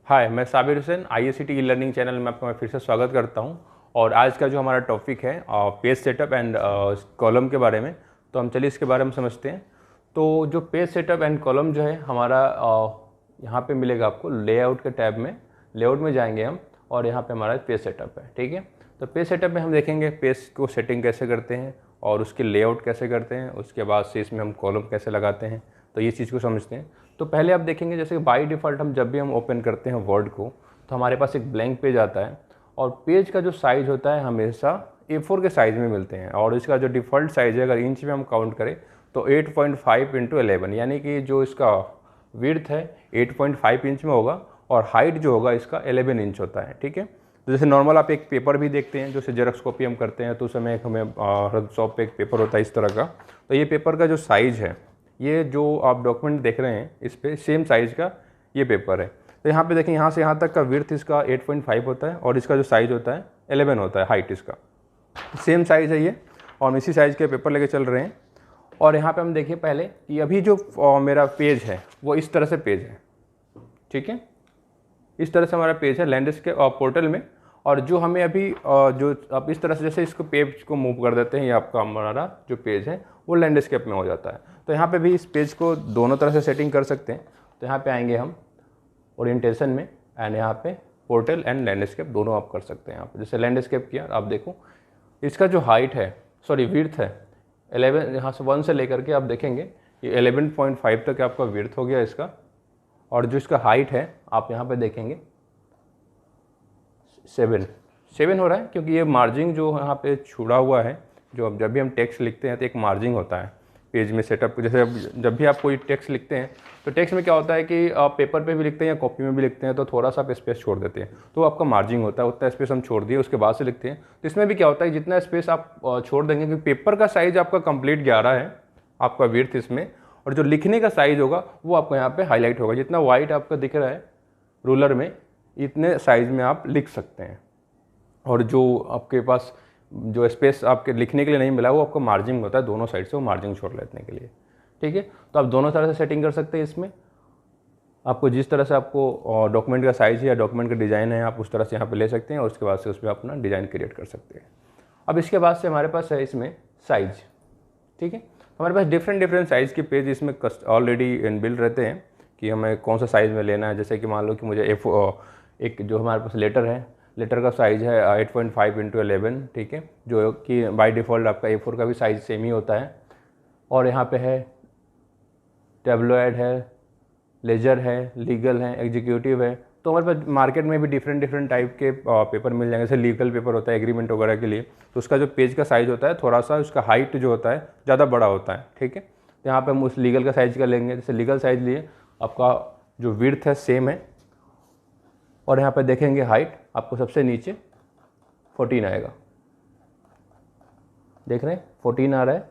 हाय, मैं Sabir Hussain IACT e learning channel में आपका मैं फिर से स्वागत करता हूं। और आज का जो हमारा टॉपिक है पेज सेटअप एंड कॉलम के बारे में, तो हम चलिए इसके बारे में समझते हैं। तो जो पेज सेटअप एंड कॉलम जो है हमारा यहाँ पे मिलेगा आपको लेआउट के टैब में। लेआउट में जाएंगे हम और यहाँ पे हमारा पेज सेटअप है, ठीक है। तो पेज सेटअप में हम देखेंगे पेज को सेटिंग कैसे करते हैं और उसके लेआउट कैसे करते हैं, उसके बाद से इसमें हम कॉलम कैसे लगाते हैं, तो ये चीज़ को समझते हैं। तो पहले आप देखेंगे जैसे कि बाय डिफ़ॉल्ट हम जब भी हम ओपन करते हैं वर्ड को, तो हमारे पास एक ब्लैंक पेज आता है और पेज का जो साइज़ होता है हमेशा A4 के साइज़ में मिलते हैं। और इसका जो डिफ़ॉल्ट साइज़ है अगर इंच में हम काउंट करें तो 8.5 × 11, यानी कि जो इसका विड्थ है 8.5 इंच में होगा और हाइट जो होगा इसका 11 इंच होता है, ठीक है। तो जैसे नॉर्मल आप एक पेपर भी देखते हैं, जैसे जेरॉक्स कॉपी हम करते हैं तो उस समय एक हमें शॉप पे एक पेपर होता है इस तरह का। तो ये पेपर का जो साइज़ है, ये जो आप डॉक्यूमेंट देख रहे हैं इस पे सेम साइज़ का ये पेपर है। तो यहाँ पे देखें, यहाँ से यहाँ तक का विड्थ इसका 8.5 होता है और इसका जो साइज़ होता है 11 होता है, हाइट इसका सेम साइज़ है ये। और हम इसी साइज़ के पेपर लेके चल रहे हैं। और यहाँ पे हम देखिए पहले कि अभी जो मेरा पेज है वो इस तरह से पेज है, ठीक है। इस तरह से हमारा पेज है लैंडस्केप पोर्टल में। और जो हमें अभी जो आप इस तरह से जैसे इसको पेज को मूव कर देते हैं, ये आपका हमारा जो पेज है वो लैंडस्केप में हो जाता है। तो यहाँ पे भी इस पेज को दोनों तरह से सेटिंग कर सकते हैं। तो यहाँ पे आएंगे हम ओरिएंटेशन में एंड यहाँ पे पोर्टल एंड लैंडस्केप दोनों आप कर सकते हैं। यहाँ पे जैसे लैंडस्केप किया, आप देखो इसका जो हाइट है, सॉरी विड्थ है 11, यहाँ से 1 से लेकर के आप देखेंगे ये 11.5 तक आपका विड्थ हो गया इसका। और जो इसका हाइट है आप यहाँ पे देखेंगे 7 हो रहा है, क्योंकि ये मार्जिंग जो यहाँ पे छुड़ा हुआ है, जो अब जब भी हम टेक्स्ट लिखते हैं तो एक मार्जिंग होता है पेज में सेटअप। जैसे जब भी आप कोई टेक्स्ट लिखते हैं तो टेक्स्ट में क्या होता है कि आप पेपर पे भी लिखते हैं या कॉपी में भी लिखते हैं तो थोड़ा सा आप स्पेस छोड़ देते हैं, तो आपका मार्जिंग होता है, उतना स्पेस हम छोड़ दिए उसके बाद से लिखते हैं। तो इसमें भी क्या होता है, जितना स्पेस आप छोड़ देंगे, क्योंकि पेपर का साइज़ आपका कंप्लीट 11 है आपका विड्थ इसमें, और जो लिखने का साइज़ होगा वो आपको यहाँ पे हाईलाइट होगा। जितना वाइट आपका दिख रहा है रूलर में, इतने साइज़ में आप लिख सकते हैं। और जो आपके पास जो स्पेस आपके लिखने के लिए नहीं मिला वो आपका मार्जिंग होता है, दोनों साइड से वो मार्जिंग छोड़ लेने के लिए, ठीक है। तो आप दोनों तरह से सेटिंग कर सकते हैं इसमें। आपको जिस तरह से आपको डॉक्यूमेंट का साइज़ है या डॉक्यूमेंट का डिज़ाइन है, आप उस तरह से यहाँ पे ले सकते हैं और उसके बाद से उसमें अपना डिज़ाइन क्रिएट कर सकते हैं। अब इसके बाद से हमारे पास है इसमें साइज़, ठीक है। हमारे पास डिफरेंट साइज़ के पेज इसमें ऑलरेडी इनबिल्ट रहते हैं कि हमें कौन सा साइज़ में लेना है। जैसे कि मान लो कि मुझे एक जो हमारे पास लेटर है, लेटर का साइज़ है 8.5 × 11, ठीक है, जो कि बाय डिफ़ॉल्ट आपका A4 का भी साइज़ सेम ही होता है। और यहाँ पे है टैब्लॉइड है, लेजर है, लीगल है, एग्जीक्यूटिव है। तो हमारे पास मार्केट में भी डिफरेंट टाइप के पेपर मिल जाएंगे। जैसे लीगल पेपर होता है एग्रीमेंट वगैरह के लिए, तो उसका जो पेज का साइज़ होता है थोड़ा सा उसका हाइट जो होता है ज़्यादा बड़ा होता है, ठीक है। तो यहाँ पे हम उस लीगल का साइज़ का लेंगे। जैसे लीगल साइज़ लिए, आपका जो विड्थ है सेम है और यहाँ पे देखेंगे हाइट आपको सबसे नीचे 14 आएगा, देख रहे हैं 14 आ रहा है।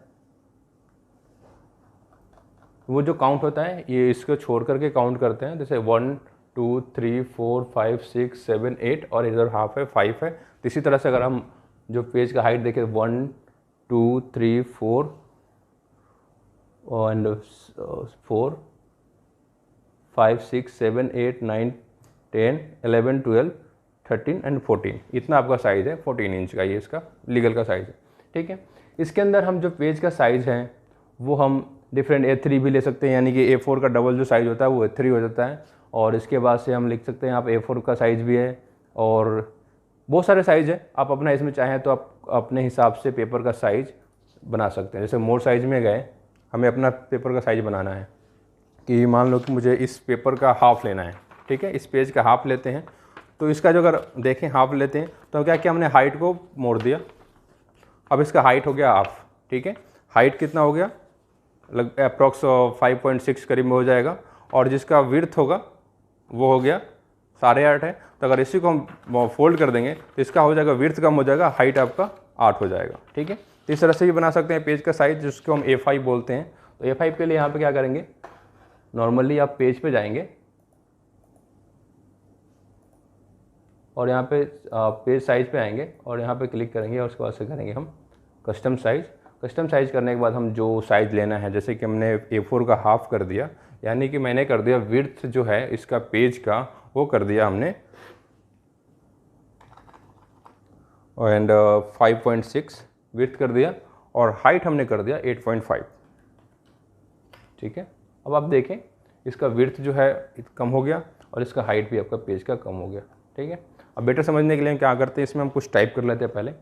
वो जो काउंट होता है ये इसको छोड़ करके काउंट करते हैं, जैसे 1 2 3 4 5 6 7 8 और इधर हाफ है 5 है। तो इसी तरह से अगर हम जो पेज का हाइट देखें 1 2 3 4 एंड 4 5 6 7 8 9 10 11 12 13 एंड 14, इतना आपका साइज़ है 14 इंच का, ये इसका लीगल का साइज़ है, ठीक है। इसके अंदर हम जो पेज का साइज़ है वो हम डिफरेंट A3 भी ले सकते हैं, यानी कि A4 का डबल जो साइज़ होता है वो A3 हो जाता है। और इसके बाद से हम लिख सकते हैं यहाँ पे A4 का साइज़ भी है और बहुत सारे साइज़ है। आप अपना इसमें चाहें तो आप अपने हिसाब से पेपर का साइज़ बना सकते हैं। जैसे मोर साइज़ में गए, हमें अपना पेपर का साइज़ बनाना है कि मान लो कि मुझे इस पेपर का हाफ़ लेना है, ठीक है, इस पेज का हाफ़ लेते हैं। तो इसका जो अगर देखें हाफ़ लेते हैं तो क्या किया हमने, हाइट को मोड़ दिया। अब इसका हाइट हो गया हाफ, ठीक है। हाइट कितना हो गया, लग अप्रॉक्स 5.6 करीब में हो जाएगा। और जिसका विड्थ होगा वो हो गया 8.5 है। तो अगर इसी को हम फोल्ड कर देंगे तो इसका हो जाएगा, विड्थ कम हो जाएगा, हाइट आपका 8 हो जाएगा, ठीक है। तो इस तरह से भी बना सकते हैं पेज का साइज़, जिसको हम A5 बोलते हैं। तो A5 के लिए यहाँ पे क्या करेंगे, नॉर्मली आप पेज पे जाएंगे और यहाँ पे पेज साइज़ पे आएंगे और यहाँ पे क्लिक करेंगे और उसके बाद से करेंगे हम कस्टम साइज़। कस्टम साइज़ करने के बाद हम जो साइज़ लेना है, जैसे कि हमने A4 का हाफ़ कर दिया, यानी कि मैंने कर दिया विड्थ जो है इसका पेज का वो कर दिया हमने एंड 5.6 विड्थ कर दिया और हाइट हमने कर दिया 8.5। ठीक है, अब आप देखें इसका विड्थ जो है कम हो गया और इसका हाइट भी आपका पेज का कम हो गया। ठीक है, अब बेटर समझने के लिए हम क्या करते हैं, इसमें हम कुछ टाइप कर लेते हैं पहले।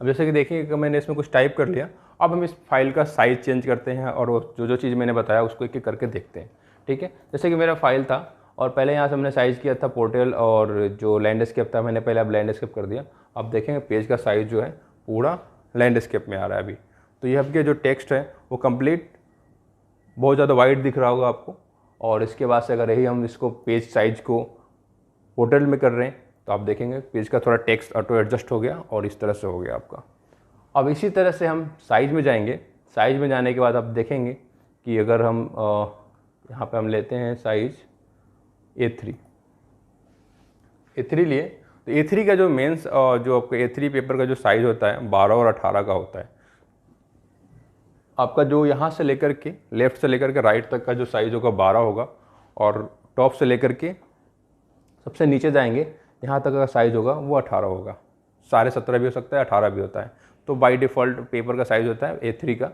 अब जैसे कि देखिए कि मैंने इसमें कुछ टाइप कर लिया, अब हम इस फाइल का साइज़ चेंज करते हैं और जो जो चीज़ मैंने बताया उसको एक एक करके देखते हैं। ठीक है, जैसे कि मेरा फाइल था और पहले यहाँ से हमने साइज़ किया था पोर्ट्रेट और जो लैंडस्केप था मैंने पहले अब लैंडस्केप कर दिया। अब देखेंगे पेज का साइज़ जो है पूरा लैंडस्केप में आ रहा है अभी। तो ये आपके जो टेक्स्ट है वो कंप्लीट बहुत ज़्यादा वाइड दिख रहा होगा आपको। और इसके बाद से अगर यही हम इसको पेज साइज को पोर्ट्रेट में कर रहे हैं तो आप देखेंगे पेज का थोड़ा टेक्स्ट ऑटो एडजस्ट हो गया और इस तरह से हो गया आपका। अब इसी तरह से हम साइज़ में जाएंगे। साइज़ में जाने के बाद आप देखेंगे कि अगर हम यहाँ पे हम लेते हैं साइज़ A3 लिए, तो A3 का जो मेंस जो आपका A3 पेपर का जो साइज़ होता है 12 और 18 का होता है। आपका जो यहाँ से लेकर के लेफ़्ट से लेकर के राइट तक का जो साइज़ होगा 12 होगा और टॉप से लेकर के सबसे नीचे जाएंगे यहाँ तक का साइज़ होगा वो 18 होगा। 17.5 भी हो सकता है, 18 भी होता है। तो बाय डिफ़ॉल्ट पेपर का साइज़ होता है A3 का।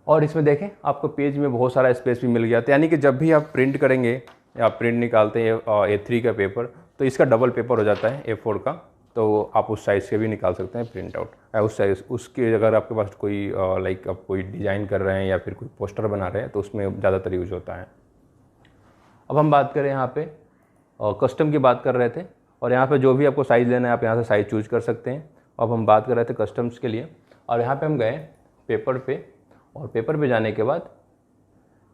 और इसमें देखें आपको पेज में बहुत सारा स्पेस भी मिल गया। तो यानी कि जब भी आप प्रिंट करेंगे या प्रिंट निकालते हैं A3 का पेपर तो इसका डबल पेपर हो जाता है A4 का। तो आप उस साइज़ के भी निकाल सकते हैं प्रिंट आउट उस साइज़ उसके। अगर आपके पास कोई लाइक आप कोई डिज़ाइन कर रहे हैं या फिर कोई पोस्टर बना रहे हैं तो उसमें ज़्यादातर यूज होता है। अब हम बात करें यहाँ पे कस्टम की बात कर रहे थे और यहाँ पे जो भी आपको साइज़ लेना है आप यहाँ से साइज़ चूज कर सकते हैं। अब हम बात कर रहे थे कस्टम्स के लिए और यहाँ पे हम गए पेपर पे और पेपर पे जाने के बाद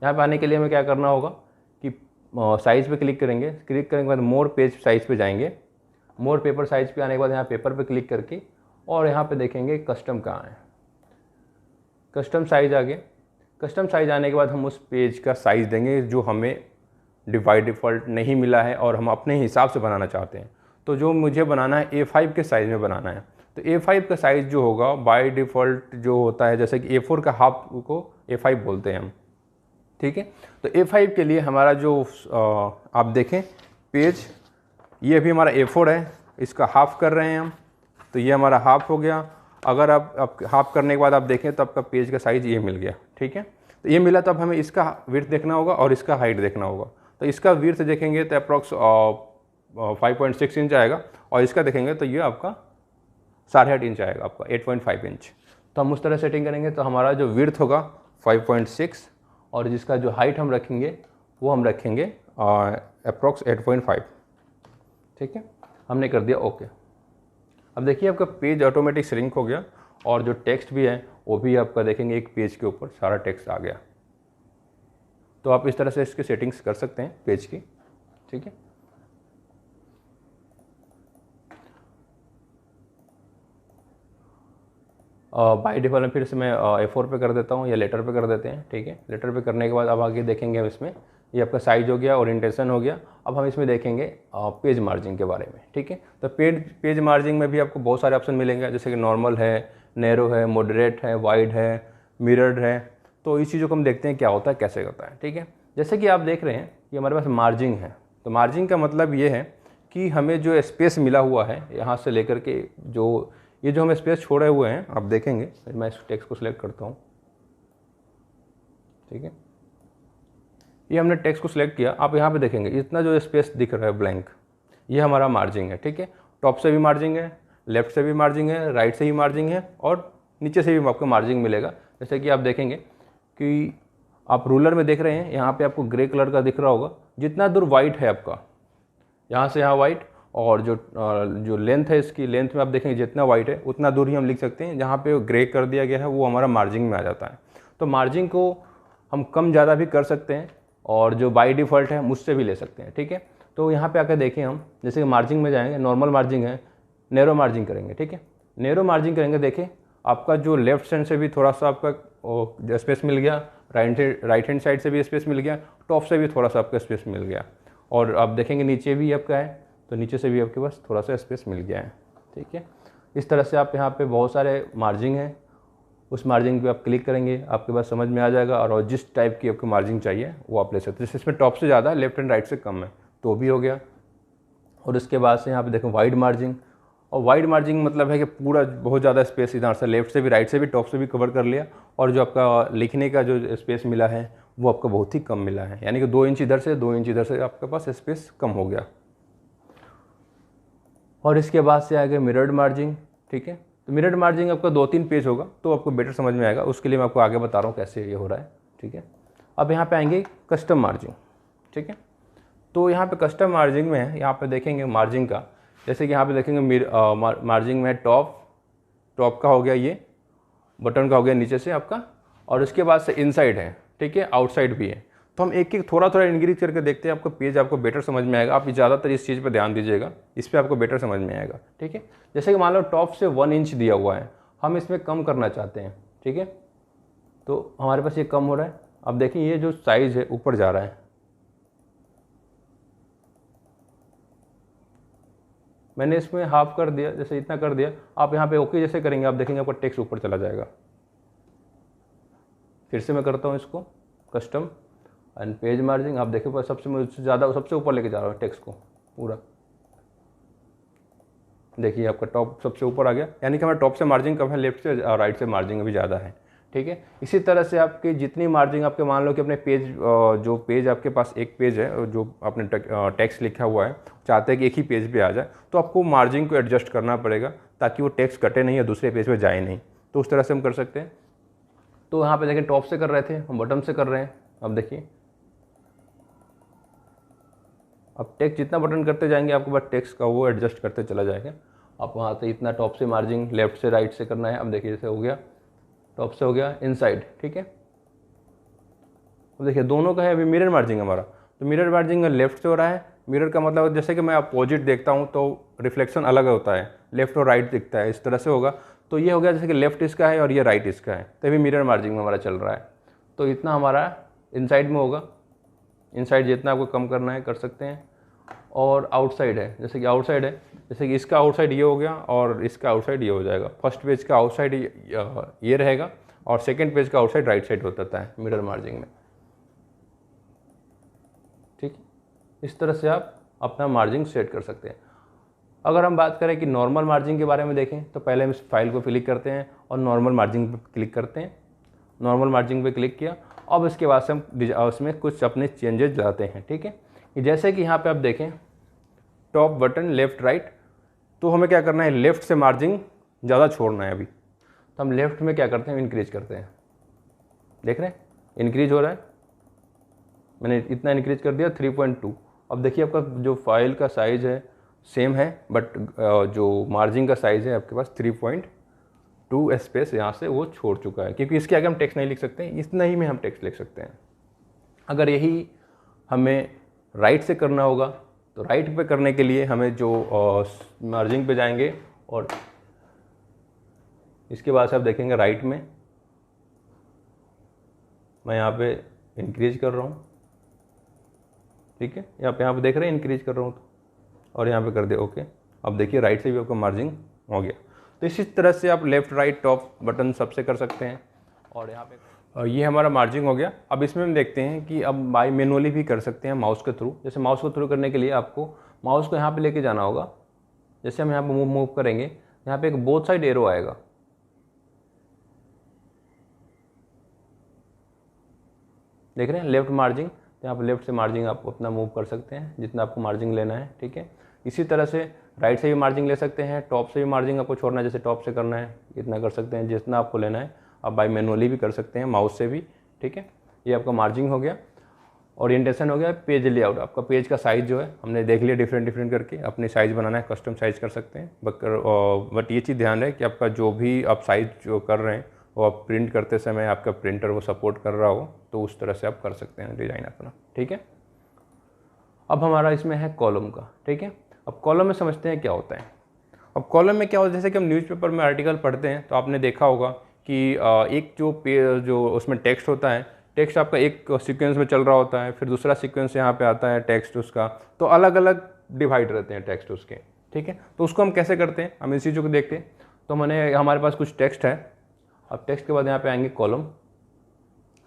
यहाँ पे आने के लिए हमें क्या करना होगा कि साइज़ पे क्लिक करेंगे। क्लिक करने के बाद मोर पेज साइज़ पे जाएंगे। मोर पेपर साइज़ पे आने के बाद यहाँ पेपर पे क्लिक करके और यहाँ पे देखेंगे कस्टम कहाँ है। कस्टम साइज़ आ गया। कस्टम साइज़ आने के बाद हम उस पेज का साइज़ देंगे जो हमें डिफ़ॉल्ट नहीं मिला है और हम अपने हिसाब से बनाना चाहते हैं। तो जो मुझे बनाना है A5 के साइज़ में बनाना है। तो A5 का साइज़ जो होगा बाय डिफ़ॉल्ट जो होता है जैसे कि A4 का हाफ को A5 बोलते हैं हम। ठीक है, तो A5 के लिए हमारा जो आप देखें पेज ये भी हमारा A4 है, इसका हाफ कर रहे हैं हम तो ये हमारा हाफ हो गया। अगर आप हाफ करने के बाद आप देखें तो आपका पेज का साइज़ ये मिल गया। ठीक है, तो ये मिला तो अब हमें इसका विड्थ देखना होगा और इसका हाइट देखना होगा। तो इसका विड्थ देखेंगे तो अप्रॉक्स 5.6 इंच आएगा और इसका देखेंगे तो ये आपका 8.5 इंच आएगा, आपका 8.5 इंच। तो हम उस तरह सेटिंग करेंगे तो हमारा जो विड्थ होगा 5.6 और जिसका जो हाइट हम रखेंगे वो हम रखेंगे अप्रॉक्स 8.5। ठीक है, हमने कर दिया ओके। अब देखिए आपका पेज ऑटोमेटिक श्रिंक हो गया और जो टेक्स्ट भी है वो भी आपका देखेंगे एक पेज के ऊपर सारा टेक्स्ट आ गया। तो आप इस तरह से इसकी सेटिंग्स कर सकते हैं पेज की। ठीक है, बाय डिफ़ॉल्ट फिर से मैं A4 पे कर देता हूँ या लेटर पे कर देते हैं। ठीक है, लेटर पे करने के बाद अब आगे देखेंगे हम इसमें ये आपका साइज हो गया, ओरिएंटेशन हो गया। अब हम इसमें देखेंगे पेज मार्जिन के बारे में। ठीक है, तो पेज मार्जिन में भी आपको बहुत सारे ऑप्शन मिलेंगे जैसे कि नॉर्मल है, नैरो है, मॉडरेट है, वाइड है, मिरर्ड है। तो इस चीज़ों को हम देखते हैं क्या होता है, कैसे होता है। ठीक है, जैसे कि आप देख रहे हैं कि हमारे पास मार्जिन है। तो मार्जिन का मतलब ये है कि हमें जो स्पेस मिला हुआ है यहाँ से लेकर के ये जो हम स्पेस छोड़े हुए हैं आप देखेंगे। मैं इस टेक्स्ट को सिलेक्ट करता हूँ। ठीक है, ये हमने टेक्स्ट को सिलेक्ट किया। आप यहाँ पे देखेंगे इतना जो स्पेस दिख रहा है ब्लैंक, ये हमारा मार्जिन है। ठीक है, टॉप से भी मार्जिन है, लेफ्ट से भी मार्जिन है, राइट से भी मार्जिन है और नीचे से भी आपको मार्जिन मिलेगा। जैसे कि आप देखेंगे कि आप रूलर में देख रहे हैं यहाँ पे आपको ग्रे कलर का दिख रहा होगा। जितना दूर वाइट है आपका, यहाँ से यहाँ वाइट, और जो लेंथ है इसकी लेंथ में आप देखेंगे जितना वाइट है उतना दूर ही हम लिख सकते हैं। जहाँ पे ग्रे कर दिया गया है वो हमारा मार्जिन में आ जाता है। तो मार्जिन को हम कम ज़्यादा भी कर सकते हैं और जो बाय डिफ़ॉल्ट है मुझसे भी ले सकते हैं। ठीक है, तो यहाँ पे आकर देखें हम जैसे कि मार्जिन में जाएंगे, नॉर्मल मार्जिन है, नैरो मार्जिन करेंगे। ठीक है, नैरो मार्जिन करेंगे, देखें आपका जो लेफ्ट साइड से भी थोड़ा सा आपका स्पेस मिल गया, राइट हैंड साइड से भी स्पेस मिल गया, टॉप से भी थोड़ा सा आपका स्पेस मिल गया और आप देखेंगे नीचे भी आपका है तो नीचे से भी आपके पास थोड़ा सा स्पेस मिल गया है। ठीक है, इस तरह से आप यहाँ पे बहुत सारे मार्जिन हैं उस मार्जिन पे आप क्लिक करेंगे, आपके पास समझ में आ जाएगा, और जिस टाइप की आपको मार्जिन चाहिए वो आप ले सकते हैं। जैसे इसमें टॉप से ज़्यादा है, लेफ्ट एंड राइट से कम है, तो भी हो गया। और उसके बाद से यहाँ पे देखो वाइड मार्जिन, और वाइड मार्जिन मतलब है कि पूरा बहुत ज़्यादा स्पेस इधर से लेफ्ट से भी, राइट से भी, टॉप से भी कवर कर लिया, और जो आपका लिखने का जो स्पेस मिला है वो आपको बहुत ही कम मिला है, यानी कि 2 इंच इधर से 2 इंच इधर से आपके पास स्पेस कम हो गया। और इसके बाद से आ गया मिरर्ड मार्जिन, ठीक है। तो मिरर्ड मार्जिन आपका 2-3 पेज होगा तो आपको बेटर समझ में आएगा, उसके लिए मैं आपको आगे बता रहा हूँ कैसे ये हो रहा है, ठीक है। अब यहाँ पे आएंगे कस्टम मार्जिन, ठीक है। तो यहाँ पे कस्टम मार्जिन में है, यहाँ पे देखेंगे मार्जिन का, जैसे कि यहाँ पे देखेंगे मार्जिन में टॉप का हो गया, ये बटन का हो गया नीचे से आपका, और उसके बाद से इनसाइड है, ठीक है, आउटसाइड भी है। तो हम एक एक थोड़ा थोड़ा इंक्रीज करके देखते हैं, आपको पेज आपको बेटर समझ में आएगा। आप ज़्यादातर इस चीज़ पर ध्यान दीजिएगा, इस पर आपको बेटर समझ में आएगा, ठीक है। जैसे कि मान लो टॉप से 1 इंच दिया हुआ है, हम इसमें कम करना चाहते हैं, ठीक है। तो हमारे पास ये कम हो रहा है। अब देखिए ये जो साइज़ है ऊपर जा रहा है, मैंने इसमें हाफ कर दिया, जैसे इतना कर दिया। आप यहाँ पे ओके जैसे करेंगे, आप देखेंगे आपका टेक्स्ट ऊपर चला जाएगा। फिर से मैं करता हूँ इसको कस्टम एंड पेज मार्जिन, आप देखिए सबसे ज़्यादा सबसे ऊपर लेके जा रहा हूँ टेक्स्ट को पूरा, देखिए आपका टॉप सबसे ऊपर आ गया, यानी कि हमारा टॉप से मार्जिन कम है, लेफ्ट से और राइट से मार्जिन भी ज़्यादा है, ठीक है। इसी तरह से आपकी जितनी मार्जिन आपके, मान लो कि अपने पेज, जो पेज आपके पास एक पेज है जो आपने टेक्स्ट लिखा हुआ है, चाहते हैं कि एक ही पेज पे आ जाए, तो आपको मार्जिन को एडजस्ट करना पड़ेगा ताकि वो टेक्स्ट कटे नहीं या दूसरे पेज पे जाए नहीं। तो उस तरह से हम कर सकते हैं। तो यहाँ पे देखिए टॉप से कर रहे थे, हम बटन से कर रहे हैं। अब देखिए अब टेक्स्ट जितना बटन करते जाएंगे आपके पास टेक्स्ट का वो एडजस्ट करते चला जाएगा। आप वहाँ से इतना टॉप से मार्जिन लेफ्ट से राइट से करना है। अब देखिए जैसे हो गया, टॉप से हो गया इनसाइड, ठीक है। अब देखिए दोनों का है, अभी मिरर मार्जिन हमारा, तो मिरर मार्जिन लेफ्ट से हो रहा है। मिरर का मतलब जैसे कि मैं अपोजिट देखता हूँ तो रिफ्लेक्शन अलग होता है, लेफ्ट और राइट दिखता है, इस तरह से होगा। तो ये हो गया जैसे कि लेफ्ट इसका है और ये राइट इसका है, तभी मिरर मार्जिन में हमारा चल रहा है। तो इतना हमारा इनसाइड में होगा, इनसाइड जितना आपको कम करना है कर सकते हैं। और आउटसाइड है, जैसे कि आउटसाइड है, जैसे कि इसका आउटसाइड ये हो गया और इसका आउटसाइड ये हो जाएगा। फर्स्ट पेज का आउटसाइड ये रहेगा और सेकंड पेज का आउटसाइड राइट साइड होता है मिरर मार्जिन में, ठीक। इस तरह से आप अपना मार्जिन सेट कर सकते हैं। अगर हम बात करें कि नॉर्मल मार्जिन के बारे में देखें, तो पहले हम इस फाइल को क्लिक करते हैं और नॉर्मल मार्जिन पे क्लिक करते हैं। नॉर्मल मार्जिन पे क्लिक किया, अब इसके बाद से हम उसमें कुछ अपने चेंजेस लाते हैं, ठीक है। जैसे कि यहाँ पे आप देखें टॉप बटन लेफ्ट राइट, तो हमें क्या करना है, लेफ्ट से मार्जिन ज़्यादा छोड़ना है अभी। तो हम लेफ्ट में क्या करते हैं, इंक्रीज करते हैं, देख रहे हैं इंक्रीज हो रहा है। मैंने इतना इंक्रीज कर दिया 3.2। अब देखिए आपका जो फाइल का साइज़ है सेम है, बट जो मार्जिन का साइज़ है आपके पास 3.2 स्पेस यहाँ से वो छोड़ चुका है, क्योंकि इसके आगे हम टेक्स्ट नहीं लिख सकते, इतना ही में हम टेक्स्ट लिख सकते हैं। अगर यही हमें राइट से करना होगा तो राइट पे करने के लिए हमें जो मार्जिन पे जाएंगे और इसके बाद से आप देखेंगे राइट में मैं यहाँ पे इंक्रीज कर रहा हूँ, ठीक है। यहाँ पे देख रहे हैं इंक्रीज कर रहा हूँ, और यहाँ पे कर दे ओके। अब देखिए राइट से भी आपका मार्जिन हो गया। तो इसी तरह से आप लेफ़्ट राइट टॉप बटन सबसे कर सकते हैं। और यहाँ पे ये हमारा मार्जिन हो गया। अब इसमें हम देखते हैं कि अब बाय मैनुअली भी कर सकते हैं माउस के थ्रू। जैसे माउस को थ्रू करने के लिए आपको माउस को यहाँ पे लेके जाना होगा। जैसे हम यहाँ पे मूव करेंगे, यहाँ पे एक बोथ साइड एरो आएगा, देख रहे हैं लेफ्ट मार्जिन। तो यहाँ पर लेफ्ट से मार्जिन आप अपना मूव कर सकते हैं जितना आपको मार्जिन लेना है, ठीक है। इसी तरह से राइट से भी मार्जिन ले सकते हैं, टॉप से भी मार्जिन आपको छोड़ना है, जैसे टॉप से करना है इतना कर सकते हैं, जितना आपको लेना है। आप बाय मैनुअली भी कर सकते हैं माउस से भी, ठीक है। ये आपका मार्जिन हो गया। ओरिएंटेशन हो गया। पेज लेआउट, आपका पेज का साइज़ जो है हमने देख लिया, डिफरेंट करके अपने साइज़ बनाना है, कस्टम साइज़ कर सकते हैं। बट ये चीज़ ध्यान रहे कि आपका जो भी आप साइज़ जो कर रहे हैं वो आप प्रिंट करते समय आपका प्रिंटर वो सपोर्ट कर रहा हो, तो उस तरह से आप कर सकते हैं डिज़ाइन अपना, ठीक है। अब हमारा इसमें है कॉलम का, ठीक है। अब कॉलम में समझते हैं क्या होता है। अब कॉलम में क्या होता है, जैसे कि हम न्यूज़पेपर में आर्टिकल पढ़ते हैं तो आपने देखा होगा कि एक जो उसमें टेक्स्ट होता है, टेक्स्ट आपका एक सीक्वेंस में चल रहा होता है, फिर दूसरा सीक्वेंस यहाँ पे आता है टेक्स्ट उसका, तो अलग अलग डिवाइड रहते हैं टेक्स्ट उसके, ठीक है। तो उसको हम कैसे करते हैं, हम इस चीज़ों को देखते हैं। तो हमारे पास कुछ टेक्स्ट है, अब टेक्स्ट के बाद यहाँ पे आएंगे कॉलम।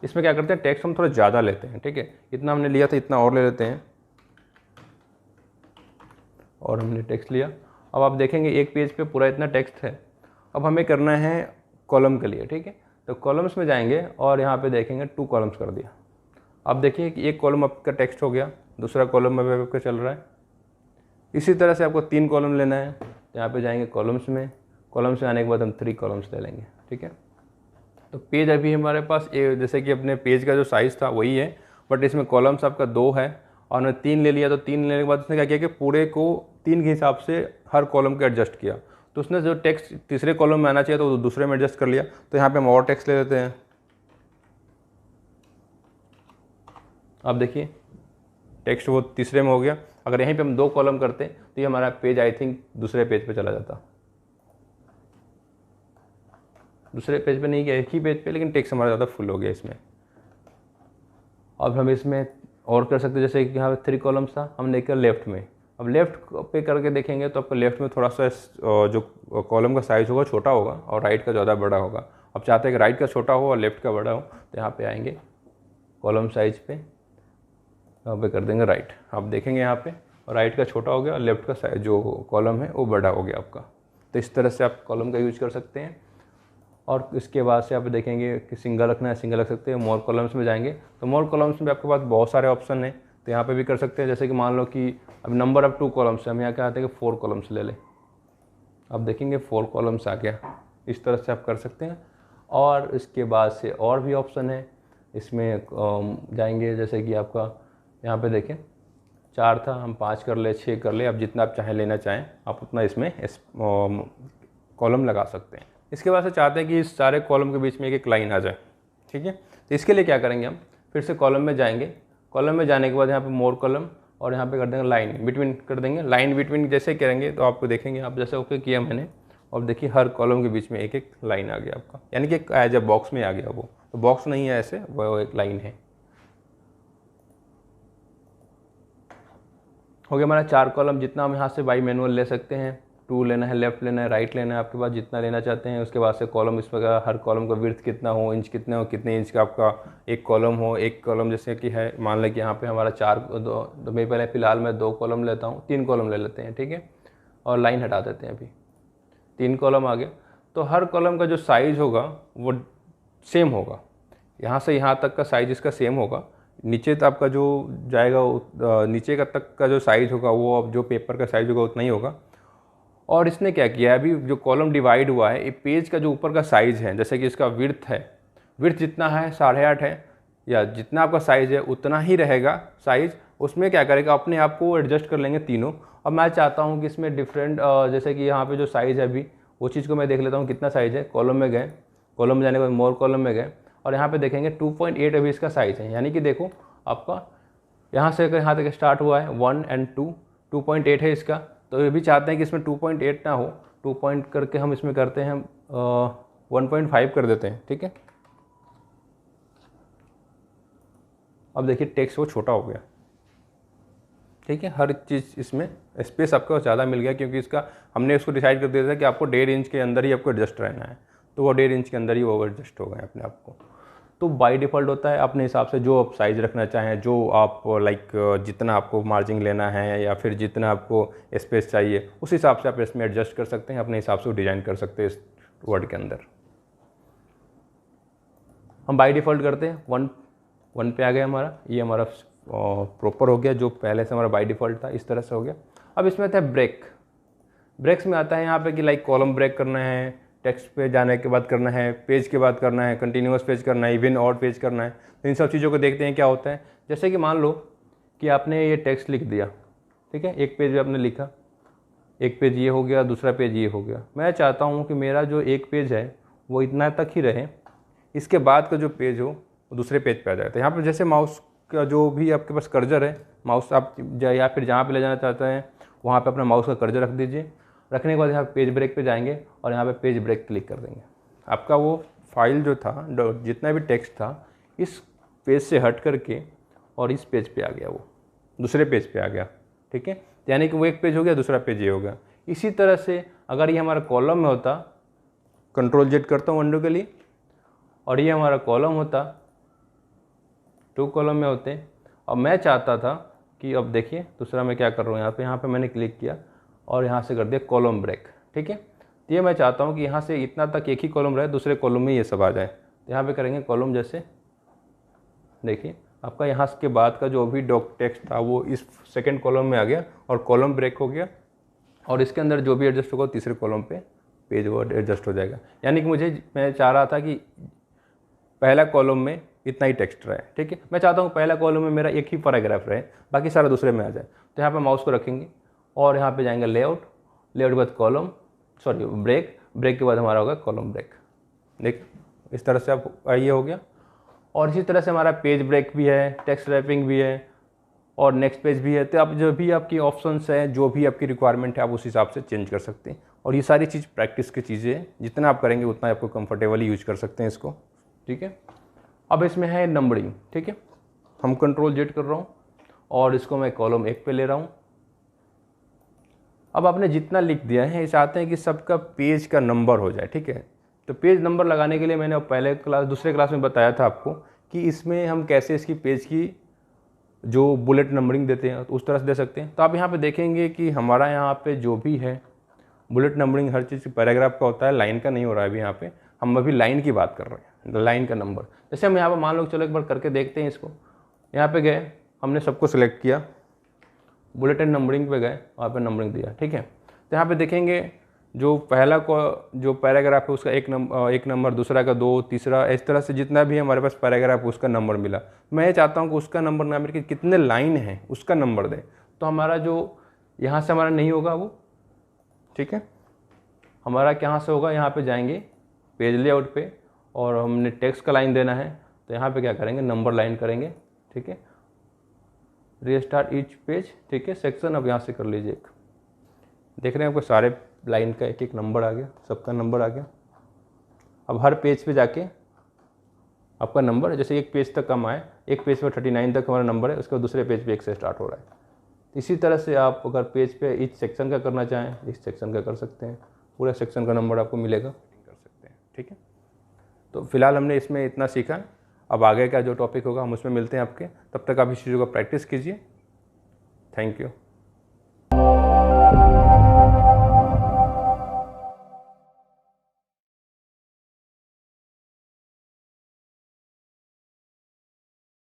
इसमें क्या करते हैं, टेक्स्ट हम थोड़ा ज़्यादा लेते हैं, ठीक है, इतना हमने लिया था इतना और ले लेते हैं, और हमने टेक्स्ट लिया। अब आप देखेंगे एक पेज पे पूरा इतना टेक्स्ट है। अब हमें करना है कॉलम के लिए, ठीक है, तो कॉलम्स में जाएंगे और यहाँ पे देखेंगे 2 कॉलम्स कर दिया। अब देखिए कि एक कॉलम आपका टेक्स्ट हो गया, दूसरा कॉलम में आपका चल रहा है। इसी तरह से आपको 3 कॉलम लेना है, तो यहाँ पे जाएंगे कॉलम्स में, कॉलम्स में आने के बाद हम 3 कॉलम्स ले लेंगे, ठीक है। तो पेज अभी हमारे पास जैसे कि अपने पेज का जो साइज़ था वही है, बट इसमें कॉलम्स आपका 2 है और हमने 3 ले लिया। तो 3 लेने के बाद उसने क्या किया कि पूरे को 3 के हिसाब से हर कॉलम को एडजस्ट किया। तो उसने जो टेक्स्ट तीसरे कॉलम में आना चाहिए तो दूसरे में एडजस्ट कर लिया। तो यहाँ पे हम और टेक्स्ट ले लेते हैं। अब देखिए टेक्स्ट वो तीसरे में हो गया। अगर यहीं पे हम 2 कॉलम करते तो ये हमारा पेज आई थिंक दूसरे पेज पे चला जाता, दूसरे पेज पे नहीं गया, एक ही पेज पे, लेकिन टेक्स्ट हमारा ज़्यादा फुल हो गया इसमें। अब हम इसमें और कर सकते हैं, जैसे कि यहाँ पे 3 कॉलम्स था, हमने किया लेफ्ट में। अब लेफ्ट पे करके देखेंगे तो आपको लेफ्ट में थोड़ा सा जो कॉलम का साइज़ होगा छोटा होगा और राइट का ज़्यादा बड़ा होगा। अब चाहते हैं कि राइट का छोटा हो और लेफ्ट का बड़ा हो, तो यहाँ पे आएंगे कॉलम साइज पे, यहाँ पे कर देंगे राइट। आप देखेंगे यहाँ पे राइट का छोटा हो गया और लेफ्ट का जो कॉलम है वो बड़ा हो गया आपका। तो इस तरह से आप कॉलम का यूज कर सकते हैं। और इसके बाद से आप देखेंगे कि सिंगल रखना है, सिंगल रख सकते हैं। मोर कॉलम्स में जाएंगे तो मोर कॉलम्स में आपके पास बहुत सारे ऑप्शन हैं, तो यहाँ पे भी कर सकते हैं। जैसे कि मान लो कि अब नंबर ऑफ 2 कॉलम्स है, हम यहाँ क्या आते हैं कि 4 कॉलम्स ले लें। अब देखेंगे 4 कॉलम्स आ गया। इस तरह से आप कर सकते हैं। और इसके बाद से और भी ऑप्शन है, इसमें जाएंगे जैसे कि आपका यहाँ पे देखें 4 था, हम 5 कर ले, 6 कर ले, अब जितना आप चाहें लेना चाहें आप उतना इसमें कॉलम लगा सकते हैं। इसके बाद से चाहते हैं कि इस सारे कॉलम के बीच में एक लाइन आ जाए, ठीक है। तो इसके लिए क्या करेंगे, हम फिर से कॉलम में जाएंगे। कॉलम में जाने के बाद यहाँ पे मोर कॉलम और यहाँ पे कर देंगे लाइन बिटवीन, कर देंगे लाइन बिटवीन। जैसे करेंगे तो आपको देखेंगे, आप जैसे ओके किया मैंने, और देखिए हर कॉलम के बीच में एक एक लाइन आ गया आपका, यानी कि एज ए बॉक्स में आ गया। वो तो बॉक्स नहीं है ऐसे, वो एक लाइन है। हो गया हमारा 4 कॉलम। जितना हम यहाँ से बाई मैनुअल ले सकते हैं, 2 लेना है, लेफ्ट लेना है, राइट लेना है, आपके पास जितना लेना चाहते हैं। उसके बाद से कॉलम इस प्रकार, हर कॉलम का विड्थ कितना हो, इंच कितने हो, कितने इंच का आपका एक कॉलम हो। एक कॉलम जैसे कि है, मान लें कि यहाँ पे हमारा 4, तो मैं पहले फ़िलहाल मैं 2 कॉलम लेता हूँ, 3 कॉलम ले लेते हैं, ठीक है, और लाइन हटा देते हैं। अभी 3 कॉलम आ गया। तो हर कॉलम का जो साइज़ होगा वो सेम होगा, यहाँ से यहाँ तक का साइज़ इसका सेम होगा। नीचे तक आपका जो जाएगा, नीचे का तक का जो साइज़ होगा वो अब जो पेपर का साइज़ होगा उतना ही होगा। और इसने क्या किया है, अभी जो कॉलम डिवाइड हुआ है, ये पेज का जो ऊपर का साइज़ है, जैसे कि इसका विड्थ है, विड्थ जितना है 8.5 है, या जितना आपका साइज़ है उतना ही रहेगा साइज़। उसमें क्या करेगा, अपने आप को एडजस्ट कर लेंगे तीनों। अब मैं चाहता हूँ कि इसमें डिफरेंट, जैसे कि यहाँ पे जो साइज़ है अभी, वो चीज़ को मैं देख लेता हूँ कितना साइज़ है। कॉलम में गए, कॉलम में जाने के बाद मोर कॉलम में गए, और यहाँ पे देखेंगे 2.8 अभी इसका साइज़ है। यानी कि देखो आपका यहाँ से अगर यहाँ तक स्टार्ट हुआ है 1 और 2, 2.8 है इसका। तो ये भी चाहते हैं कि इसमें 2.8 ना हो, 2 पॉइंट करके हम इसमें करते हैं 1.5 कर देते हैं, ठीक है। अब देखिए टेक्स्ट वो छोटा हो गया, ठीक है। हर चीज़ इसमें स्पेस आपको ज़्यादा मिल गया, क्योंकि इसका हमने उसको डिसाइड कर दिया था कि आपको 1.5 इंच के अंदर ही आपको एडजस्ट रहना है। तो वो 1.5 इंच के अंदर ही वो एडजस्ट हो गए अपने आप को। तो बाय डिफ़ॉल्ट होता है अपने हिसाब से, जो आप साइज़ रखना चाहें, जो आप लाइक जितना आपको मार्जिन लेना है या फिर जितना आपको स्पेस चाहिए, उस हिसाब से आप इसमें एडजस्ट कर सकते हैं, अपने हिसाब से डिज़ाइन कर सकते हैं इस वर्ड के अंदर। हम बाय डिफ़ॉल्ट करते हैं 1 पे आ गया हमारा, ये हमारा प्रॉपर हो गया, जो पहले से हमारा बाय डिफ़ॉल्ट था इस तरह से हो गया। अब इसमें आता है ब्रेक। ब्रेक्स में आता है यहाँ पे कि लाइक कॉलम ब्रेक करना है, टेक्स्ट पे जाने के बाद करना है, पेज के बाद करना है, कंटिन्यूअस पेज करना है, इवन ऑड पेज करना है। तो इन सब चीज़ों को देखते हैं क्या होता है। जैसे कि मान लो कि आपने ये टेक्स्ट लिख दिया, ठीक है, एक पेज में आपने लिखा, एक पेज ये हो गया, दूसरा पेज ये हो गया। मैं चाहता हूँ कि मेरा जो एक पेज है वो इतना तक ही रहे, इसके बाद का जो पेज हो वो दूसरे पेज पे आ जाए। तो यहाँ पर जैसे माउस का जो भी आपके पास कर्जर है, माउस आप या फिर जहाँ पे ले जाना चाहते हैं वहाँ पे अपना माउस का कर्जर रख दीजिए। रखने के बाद यहाँ पेज ब्रेक पे जाएंगे और यहाँ पे पेज ब्रेक क्लिक कर देंगे। आपका वो फाइल जो था, जितना भी टेक्स्ट था, इस पेज से हट करके और इस पेज पे आ गया, वो दूसरे पेज पे आ गया, ठीक है। यानी कि वो एक पेज हो गया, दूसरा पेज ये हो गया। इसी तरह से अगर ये हमारा कॉलम में होता, कंट्रोल जेड करता हूँ अंडू के लिए, और ये हमारा कॉलम होता, 2 कॉलम में होते हैं। और मैं चाहता था कि अब देखिए दूसरा मैं क्या कर रहा हूँ, यहाँ पे मैंने क्लिक किया और यहाँ से कर दिया कॉलम ब्रेक, ठीक है। तो ये मैं चाहता हूँ कि यहाँ से इतना तक एक ही कॉलम रहे, दूसरे कॉलम में ये सब आ जाए। तो यहाँ पे करेंगे कॉलम, जैसे देखिए आपका यहाँ के बाद का जो भी डॉक टेक्स्ट था वो इस सेकंड कॉलम में आ गया और कॉलम ब्रेक हो गया, और इसके अंदर जो भी एडजस्ट होगा तीसरे कॉलम पे पेज वर्ड एडजस्ट हो जाएगा। यानी कि मैं चाह रहा था कि पहला कॉलम में इतना ही टेक्स्ट रहे, ठीक है। मैं चाहता हूँ पहला कॉलम में मेरा एक ही पैराग्राफ रहे, बाकी सारा दूसरे में आ जाए। तो यहाँ पे माउस को रखेंगे और यहाँ पे जाएंगे लेआउट के बाद कॉलम, सॉरी ब्रेक के बाद हमारा होगा कॉलम ब्रेक। देख इस तरह से आप ये हो गया। और इसी तरह से हमारा पेज ब्रेक भी है, टेक्स्ट रैपिंग भी है और नेक्स्ट पेज भी है। तो आप जो भी आपकी ऑप्शंस हैं, जो भी आपकी रिक्वायरमेंट है, आप उस हिसाब से चेंज कर सकते हैं। और ये सारी चीज़ प्रैक्टिस की चीज़ें हैं, जितना आप करेंगे उतना आपको कंफर्टेबली यूज कर सकते हैं इसको, ठीक है। अब इसमें है नंबरिंग, ठीक है। हम Ctrl Z कर रहा हूँ और इसको मैं कॉलम 1 पे ले रहा हूँ। अब आपने जितना लिख दिया है, ये चाहते हैं कि सबका पेज का नंबर हो जाए, ठीक है। तो पेज नंबर लगाने के लिए मैंने दूसरे क्लास में बताया था आपको कि इसमें हम कैसे इसकी पेज की जो बुलेट नंबरिंग देते हैं तो उस तरह से दे सकते हैं। तो आप यहाँ पे देखेंगे कि हमारा यहाँ पे जो भी है बुलेट नंबरिंग हर चीज़ पैराग्राफ का होता है, लाइन का नहीं हो रहा है अभी। यहाँ पे हम अभी लाइन की बात कर रहे हैं, लाइन का नंबर। जैसे हम यहाँ पर मान लो, चलो एक बार करके देखते हैं इसको। यहाँ पे गए, हमने सबको सिलेक्ट किया, बुलेट एंड नंबरिंग पे गए, वहाँ पे नंबरिंग दिया, ठीक है। तो यहाँ पे देखेंगे जो पहला जो पैराग्राफ है उसका एक नंबर, दूसरा का 2, तीसरा, इस तरह से जितना भी हमारे पास पैराग्राफ है उसका नंबर मिला। मैं ये चाहता हूँ कि उसका नंबर ना मिल के कितने लाइन हैं उसका नंबर दे। तो हमारा जो यहाँ से हमारा नहीं होगा वो, ठीक है। हमारा कहाँ से होगा, यहाँ पे जाएंगे पेज लेआउट पे और हमने टेक्स्ट का लाइन देना है। तो यहाँ पे क्या करेंगे, नंबर लाइन करेंगे, ठीक है। रीस्टार्ट ईच पेज, ठीक है, सेक्शन। अब यहाँ से कर लीजिए एक, देख रहे हैं आपको सारे लाइन का एक एक नंबर आ गया, सबका नंबर आ गया। अब हर पेज पे जाके आपका नंबर, जैसे एक पेज तक कम आए, एक पेज पर 39 तक हमारा नंबर है, उसके बाद दूसरे पेज पे 1 से स्टार्ट हो रहा है। इसी तरह से आप अगर पेज पे इस सेक्शन का करना चाहें, इस सेक्शन का कर सकते हैं, पूरा सेक्शन का नंबर आपको मिलेगा, कर सकते हैं, ठीक है। तो फिलहाल हमने इसमें इतना सीखा। अब आगे का जो टॉपिक होगा हम उसमें मिलते हैं आपके। तब तक आप इस चीज़ों को प्रैक्टिस कीजिए। Thank you.